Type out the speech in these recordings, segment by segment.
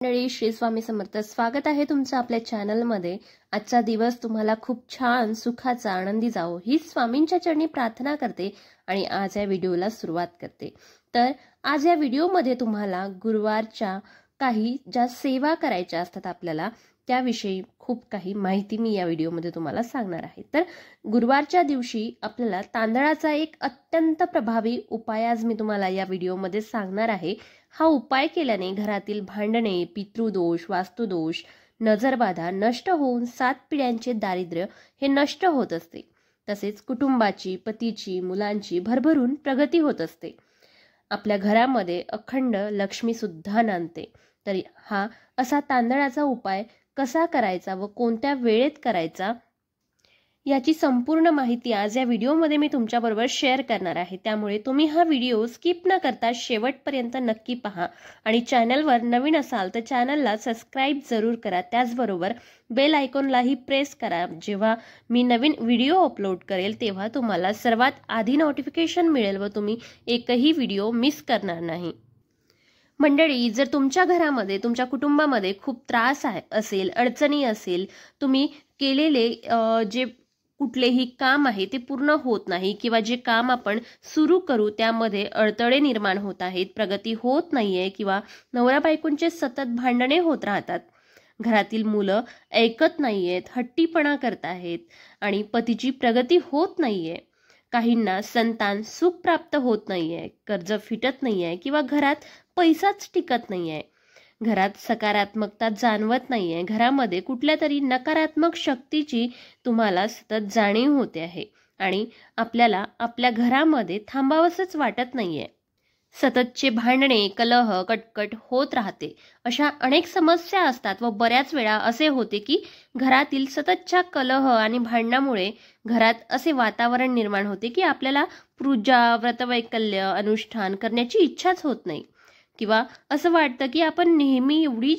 मंडळी, श्री स्वामी समर्थ. स्वागत आहे तुमचं आपल्या चॅनलमध्ये. आजचा दिवस तुम्हाला खूप छान, सुखाचा, आनंदी जावो ही स्वामींच्या चरणी प्रार्थना करते आणि आज या व्हिडिओला सुरुवात करते. तर आज या व्हिडिओमध्ये तुम्हाला गुरुवारच्या काही ज्या सेवा करायच्या असतात आपल्याला त्याविषयी खूप काही माहिती मी या व्हिडिओमध्ये तुम्हाला सांगणार आहे. तर गुरुवारच्या दिवशी आपल्याला तांदळाचा एक अत्यंत प्रभावी उपाय आज मी तुम्हाला या व्हिडिओमध्ये सांगणार आहे. हा उपाय केल्याने घरातील भांडणे, पितृदोष, वास्तुदोष, नजरबाधा नष्ट होऊन 7 पिढ्यांचे दारिद्र्य हे नष्ट होत असते. तसेच कुटुंबाची, पतीची, मुलांची भरभरून प्रगती होत असते. आपल्या घरामध्ये अखंड लक्ष्मी सुद्धा नांदते. तरी हा असा तांदळाचा उपाय कसा करायचा व कोणत्या वेळेत करायचा याची संपूर्ण माहिती आज या व्हिडिओमध्ये मी तुमच्याबरोबर शेअर करणार आहे. त्यामुळे तुम्ही हा व्हिडिओ स्किप न करता शेवटपर्यंत नक्की पहा आणि चॅनलवर नवीन असाल तर चॅनलला सबस्क्राईब जरूर करा. त्याचबरोबर बेल आयकॉनलाही प्रेस करा. जेव्हा मी नवीन व्हिडिओ अपलोड करेल तेव्हा तुम्हाला सर्वात आधी नोटिफिकेशन मिळेल व तुम्ही एकही व्हिडिओ मिस करणार नाही. मंडळी, जर तुमच्या घरामध्ये, तुमच्या कुटुंबामध्ये खूप त्रास असेल, अडचणी असेल, तुम्ही केलेले जे कुठलेही काम आहे ते पूर्ण होत नाही किंवा जे काम आपण सुरू करू त्यामध्ये अडथळे निर्माण होत आहेत, प्रगती होत नाहीये किंवा नवरा बायकोंचे सतत भांडणे होत राहतात, घरातील मुलं ऐकत नाहीयेत, हट्टीपणा करत आहेत आणि पतीची प्रगती होत नाहीये, काहींना संतान सुख प्राप्त होत नाहीये, कर्ज फिटत नाहीये किंवा घरात पैसाच टिकत नाहीये, घरात सकारात्मकता जाणवत नाहीये, घरामध्ये कुठल्या तरी नकारात्मक शक्तीची तुम्हाला सतत जाणीव होते आहे आणि आपल्याला आपल्या घरामध्ये थांबावंसच वाटत नाहीये, सततचे भांडणे, कलह, कटकट होत राहते, अशा अनेक समस्या असतात व बऱ्याच वेळा असे होते की घरातील सततच्या कलह आणि भांडणामुळे घरात असे वातावरण निर्माण होते की आपल्याला पूजा, व्रतवैकल्य, अनुष्ठान करण्याची इच्छाच होत नाही किंवा असं वाटतं की आपण नेहमी एवढी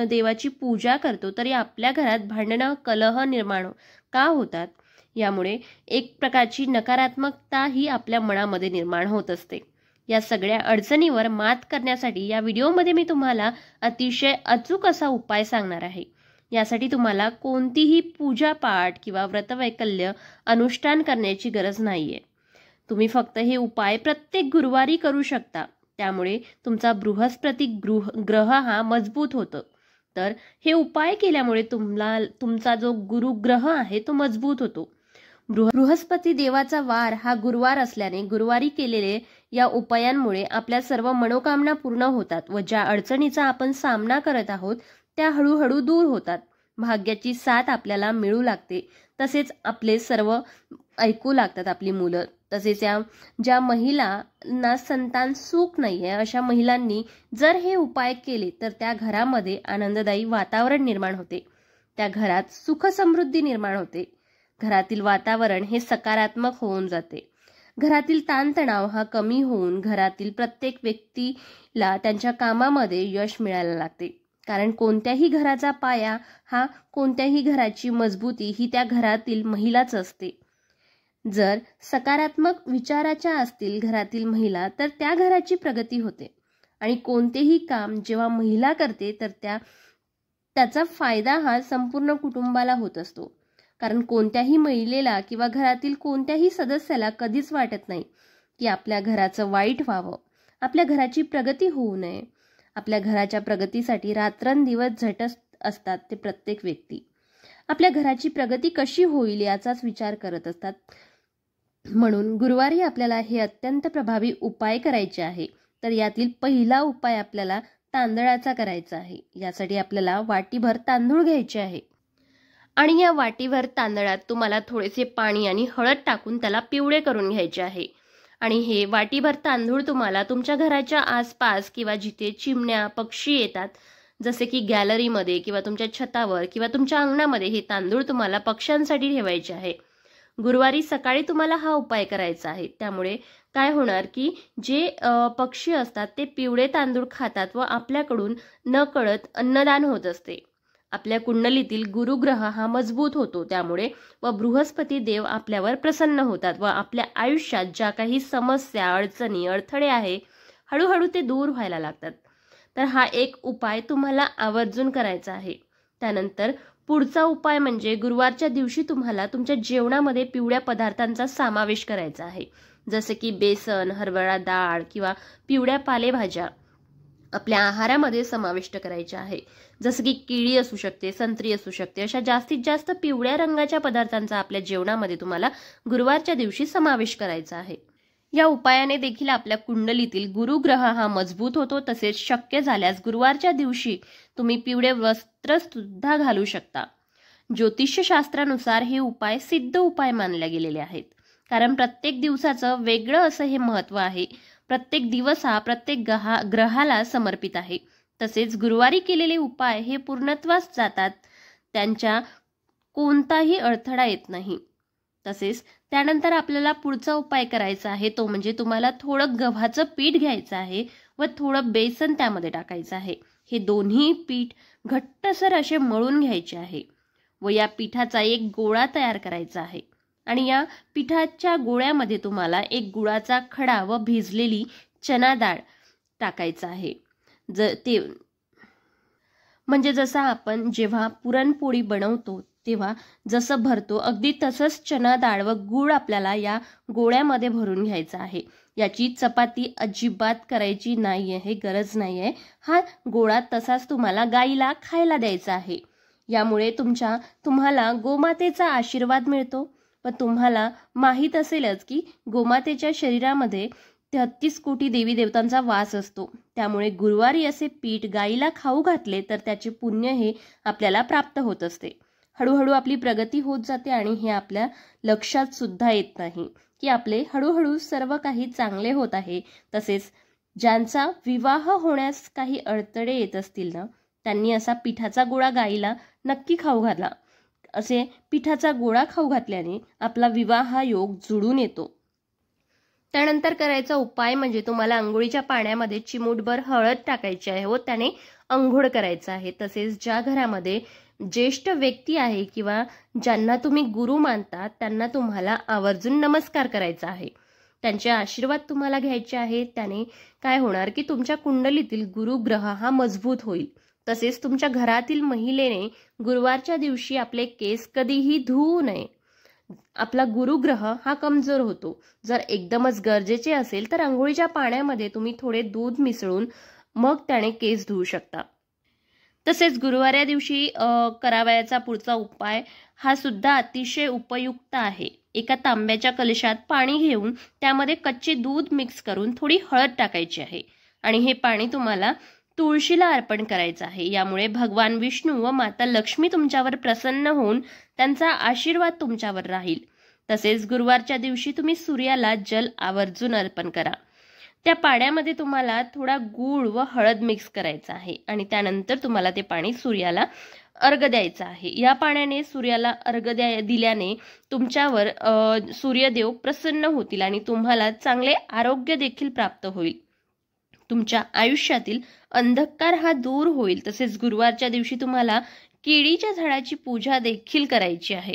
देवाची पूजा करतो तरी आपल्या घरात भांडणं, कलह निर्माण का होतात. यामुळे एक प्रकारची नकारात्मकता ही आपल्या मनामध्ये निर्माण होत असते. या सगळ्या अडचणीवर मात करण्यासाठी या व्हिडिओमध्ये मी तुम्हाला अतिशय अचूक असा उपाय सांगणार आहे. यासाठी तुम्हाला कोणतीही पूजा पाठ किंवा व्रतवैकल्य, अनुष्ठान करण्याची गरज नाहीये. तुम्ही फक्त हे उपाय प्रत्येक गुरुवारी करू शकता. त्यामुळे तुमचा बृहस्पती ग्रह हा मजबूत होतो. तर हे उपाय केल्यामुळे तुमचा जो गुरुग्रह आहे तो मजबूत होतो. बृहस्पती देवाचा वार हा गुरुवार असल्याने गुरुवारी केलेले या उपायांमुळे आपल्या सर्व मनोकामना पूर्ण होतात व ज्या अडचणीचा आपण सामना करत आहोत त्या हळूहळू दूर होतात. भाग्याची साथ आपल्याला मिळू लागते. तसेच आपले सर्व ऐकू लागतात आपली मुलं. तसेच ज्या महिलांना संतान सुख नाहीये अशा महिलांनी जर हे उपाय केले तर त्या घरामध्ये आनंददायी वातावरण निर्माण होते, त्या घरात सुख समृद्धी निर्माण होते, घरातील वातावरण हे सकारात्मक होऊन जाते, घरातील ताणतणाव हा कमी होऊन घरातील प्रत्येक व्यक्तीला त्यांच्या कामामध्ये यश मिळायला लागते. कारण कोणत्याही घराचा पाया हा, कोणत्याही घराची मजबूती ही त्या घरातील महिलाच असते. जर सकारात्मक विचाराच्या असतील घरातील महिला तर त्या घराची प्रगती होते आणि कोणतेही काम जेव्हा महिला करते तर त्याचा फायदा हा संपूर्ण कुटुंबाला होत असतो. कारण कोणत्याही महिलेला किंवा घरातील कोणत्याही सदस्याला कधीच वाटत नाही की आपल्या घराचं वाईट व्हावं, आपल्या घराची प्रगती होऊ नये. आपल्या घराच्या प्रगतीसाठी रात्रंदिवस झटत असतात ते प्रत्येक व्यक्ती. आपल्या घराची प्रगती कशी होईल याचाच विचार करत असतात. म्हणून गुरुवारी आपल्याला हे अत्यंत प्रभावी उपाय करायचे आहे. तर यातील पहिला उपाय आपल्याला तांदळाचा करायचा आहे. यासाठी आपल्याला वाटीभर तांदूळ घ्यायचे आहे आणि या वाटीभर तांदळात तुम्हाला थोडेसे पाणी आणि हळद टाकून त्याला पिवळे करून घ्यायचे आहे. आणि हे वाटीभर तांदूळ तुम्हाला तुमच्या घराच्या आसपास किंवा जिथे चिमण्या, पक्षी येतात, जसे की गॅलरीमध्ये किंवा तुमच्या छतावर किंवा तुमच्या अंगणामध्ये हे तांदूळ तुम्हाला पक्ष्यांसाठी ठेवायचे आहे. गुरुवारी सकाळी तुम्हाला हा उपाय करायचा आहे. त्यामुळे काय होणार की जे पक्षी असतात ते पिवळे तांदूळ खातात व आपल्याकडून नकळत अन्नदान होत असते. आपल्या कुंडलीतील गुरुग्रह हा मजबूत होतो. त्यामुळे व बृहस्पती देव आपल्यावर प्रसन्न होतात व आपल्या आयुष्यात ज्या काही समस्या, अडचणी, अडथळे आहे हळूहळू ते दूर व्हायला लागतात. तर हा एक उपाय तुम्हाला आवर्जून करायचा आहे। त्यानंतर पुढचा उपाय म्हणजे गुरुवारच्या दिवशी तुम्हाला तुमच्या जेवणामध्ये पिवळ्या पदार्थांचा समावेश करायचा आहे, जसे की बेसन, हरभरा डाळ किंवा पिवळ्या पालेभाज्या आपल्या आहारामध्ये समाविष्ट करायच्या आहे। जसं की केळी असू शकते, संत्री असू शकते, अशा जास्तीत जास्त पिवळ्या रंगाच्या पदार्थांचा आपल्या जेवणामध्ये तुम्हाला गुरुवारच्या दिवशी समावेश करायचा आहे। या उपायाने देखील आपल्या कुंडलीतील गुरुग्रह हा मजबूत होतो। तसेच शक्य झाल्यास गुरुवारच्या दिवशी तुम्ही पिवळे वस्त्र सुद्धा घालू शकता। ज्योतिषशास्त्रानुसार हे उपाय सिद्ध उपाय मानले गेलेले आहेत, कारण प्रत्येक दिवसाचं वेगळं असं हे महत्त्व आहे। प्रत्येक दिवस हा प्रत्येक ग्रहाला समर्पित आहे। तसेच गुरुवारी केलेले उपाय हे पूर्णत्वास जातात, त्यांच्या कोणताही अडथळा येत नाही। तसेच त्यानंतर आपल्याला पुढचा उपाय करायचा आहे, तो म्हणजे तुम्हाला थोडं गव्हाचं पीठ घ्यायचं आहे व थोडं बेसन त्यामध्ये टाकायचं आहे। हे दोन्ही पीठ घट्टसर असे मळून घ्यायचे आहे व या पिठाचा एक गोळा तयार करायचा आहे आणि या पिठाच्या गोळ्यामध्ये तुम्हाला एक गुळाचा खडा व भिजलेली चना डाळ टाकायचा आहे। ते म्हणजे जसं आपण जेव्हा पुरणपोळी बनवतो तेव्हा जसं भरतो अगदी तसंच चना डाळ व गूळ आपल्याला या गोळ्यामध्ये भरून घ्यायचा आहे। याची चपाती अजिबात करायची नाही आहे, गरज नाही आहे। हा गोळा तसाच तुम्हाला गाईला खायला द्यायचा आहे। यामुळे तुम्हाला गोमातेचा आशीर्वाद मिळतो व तुम्हाला माहीत असेलच की गोमातेच्या शरीरामध्ये 33 कोटी देवी देवतांचा वास असतो। त्यामुळे गुरुवारी असे पीठ गाईला खाऊ घातले तर त्याचे पुण्य हे आपल्याला प्राप्त होत असते। हळूहळू आपली प्रगती होत जाते आणि हे आपल्या लक्षात सुद्धा येत नाही की आपले हळूहळू सर्व काही चांगले होत आहे। तसेच ज्यांचा विवाह होण्यास काही अडथळे येत असतील ना, त्यांनी असा पिठाचा गोळा गाईला नक्की खाऊ घाला। असे पिठाचा गोळा खाऊ घातल्याने आपला विवाह योग जुळून येतो। त्यानंतर करायचा उपाय म्हणजे तुम्हाला अंघोळीच्या पाण्यामध्ये चिमूटभर हळद टाकायची आहे व त्याने अंघोळ करायचं आहे। तसेच ज्या घरामध्ये ज्येष्ठ व्यक्ती आहे किंवा ज्यांना तुम्ही गुरु मानता त्यांना तुम्हाला आवर्जून नमस्कार करायचा आहे, त्यांचे आशीर्वाद तुम्हाला घ्यायचे आहे। त्याने काय होणार की तुमच्या कुंडलीतील गुरुग्रह हा मजबूत होईल। तसेच तुमच्या घरातील महिलेने गुरुवारच्या दिवशी आपले केस कधीही धुवू नये। आपला गुरुग्रह हा कमजोर होतो। जर एकदमच गरजेचे असेल तर अंघोळीच्या पाण्यामध्ये तुम्ही थोडे दूध मिसळून मग त्याने केस धुवू शकता। तसेच गुरुवाऱ्या दिवशी करावयाचा पुढचा उपाय हा सुद्धा अतिशय उपयुक्त आहे। एका तांब्याच्या कलशात पाणी घेऊन त्यामध्ये कच्चे दूध मिक्स करून थोडी हळद टाकायची आहे आणि हे पाणी तुम्हाला तुळशीला अर्पण करायचं आहे। यामुळे भगवान विष्णू व माता लक्ष्मी तुमच्यावर प्रसन्न होऊन त्यांचा आशीर्वाद तुमच्यावर राहील। तसेच गुरुवारच्या दिवशी तुम्ही सूर्याला जल आवर्जून अर्पण करा। त्या पाण्यामध्ये तुम्हाला थोडा गूळ व हळद मिक्स करायचा आहे आणि त्यानंतर तुम्हाला ते पाणी सूर्याला अर्घ द्यायचा आहे। या पाण्याने सूर्याला अर्घ दिल्याने तुमच्यावर सूर्यदेव प्रसन्न होतील आणि तुम्हाला चांगले आरोग्य देखील प्राप्त होईल। तुमच्या आयुष्यातील अंधकार हा दूर होईल। तसेच गुरुवारच्या दिवशी तुम्हाला केळीच्या झाडाची पूजा देखील करायची आहे।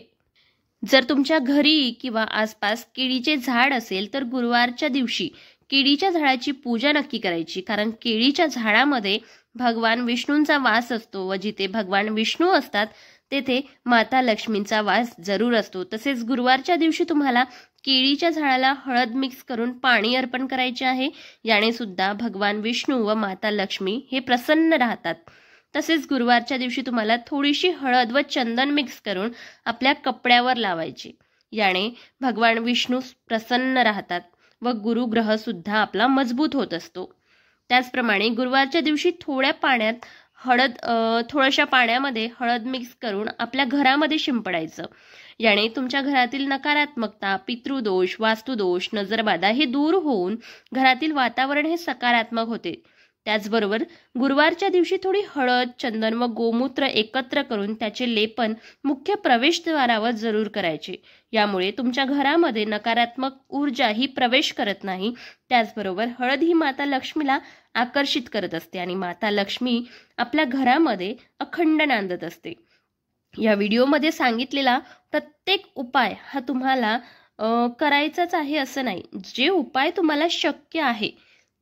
जर तुमच्या घरी किंवा आसपास केळीचे झाड असेल तर गुरुवारच्या दिवशी केळीच्या झाडाची पूजा नक्की करायची, कारण केळीच्या झाडामध्ये भगवान विष्णूंचा वास असतो व जिथे भगवान विष्णू असतात तेथे माता लक्ष्मींचा वास जरूर असतो। तसेच गुरुवारच्या दिवशी तुम्हाला केळीच्या झाडाला हळद मिक्स करून पाणी अर्पण करायचे आहे। याने सुद्धा भगवान विष्णू व माता लक्ष्मी हे प्रसन्न राहतात। तसेच गुरुवारच्या दिवशी तुम्हाला थोडीशी हळद व चंदन मिक्स करून आपल्या कपड्यावर लावायचे। याने भगवान विष्णू प्रसन्न राहतात व गुरुग्रह सुद्धा आपला मजबूत होत असतो। त्याचप्रमाणे गुरुवारच्या दिवशी थोड्याशा पाण्यामध्ये हळद मिक्स करून आपल्या घरामध्ये शिंपडायचं। याने तुमच्या घरातील नकारात्मकता, पितृदोष, वास्तुदोष, नजरबाधा हे दूर होऊन घरातील वातावरण हे सकारात्मक होते। त्याचबरोबर गुरुवारच्या दिवशी थोडी हळद, चंदन व गोमूत्र एकत्र करून त्याचे लेपन मुख्य प्रवेशद्वारावर जरूर करायचे। यामुळे तुमच्या घरामध्ये नकारात्मक ऊर्जा ही प्रवेश करत नाही। त्याचबरोबर हळद ही माता लक्ष्मीला आकर्षित करत असते आणि माता लक्ष्मी आपल्या घरामध्ये अखंड नांदत असते। या व्हिडिओमध्ये सांगितलेला प्रत्येक उपाय हा तुम्हाला करायचाच आहे असं नाही। जे उपाय तुम्हाला शक्य आहे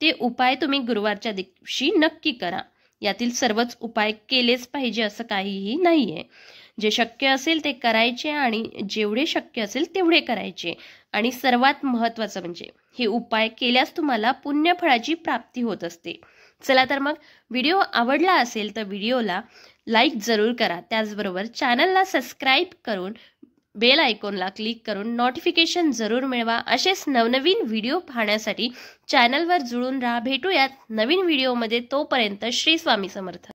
ते उपाय तुम्ही गुरुवारच्या दिवशी नक्की करा. यातील सर्वच उपाय केलेच पाहिजे असं काहीही नाहीये. जे शक्य असेल ते करायचे आणि जेवढे शक्य असेल तेवढे करायचे. आणि सर्वात महत्त्वाचं म्हणजे हे उपाय केल्यास तुम्हाला पुण्यफळाची प्राप्ती होत असते. चला तर मग व्हिडिओ आवडला असेल तर व्हिडिओला लाईक जरूर करा. त्याचबरोबर चॅनलला सबस्क्राईब करून बेल आयकॉनला क्लिक करून नोटिफिकेशन जरूर मिळवा. असेच नवनवीन व्हिडिओ पाहण्यासाठी चॅनलवर जुळून राहा. भेटूयात नवीन व्हिडिओमध्ये. तोपर्यंत श्री स्वामी समर्थ.